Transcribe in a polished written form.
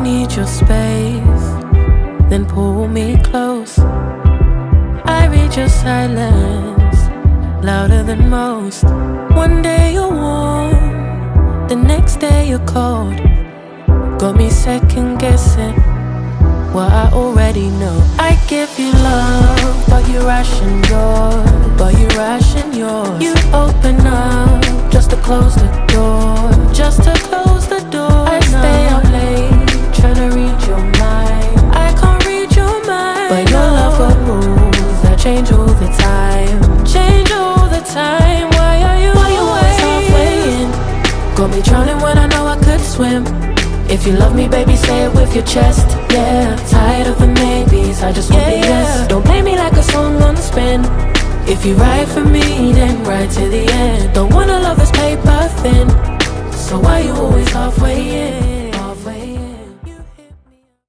need your space, then pull me close. I read your silence, louder than most. One day you're warm, the next day you're cold. Got me second guessing what I already know. I give you love, but you ration yours. You open up just to close the door. I stay up late, tryna read your mind. I can't read your mind, but your love got rules that change all the time. Why are you always halfway in? Got me drowning when I know I could swim. If you love me, baby, say it with your chest. Yeah, tired of the maybes, I just want the yes. Don't play me like a song on spin. If you ride for me, then ride to the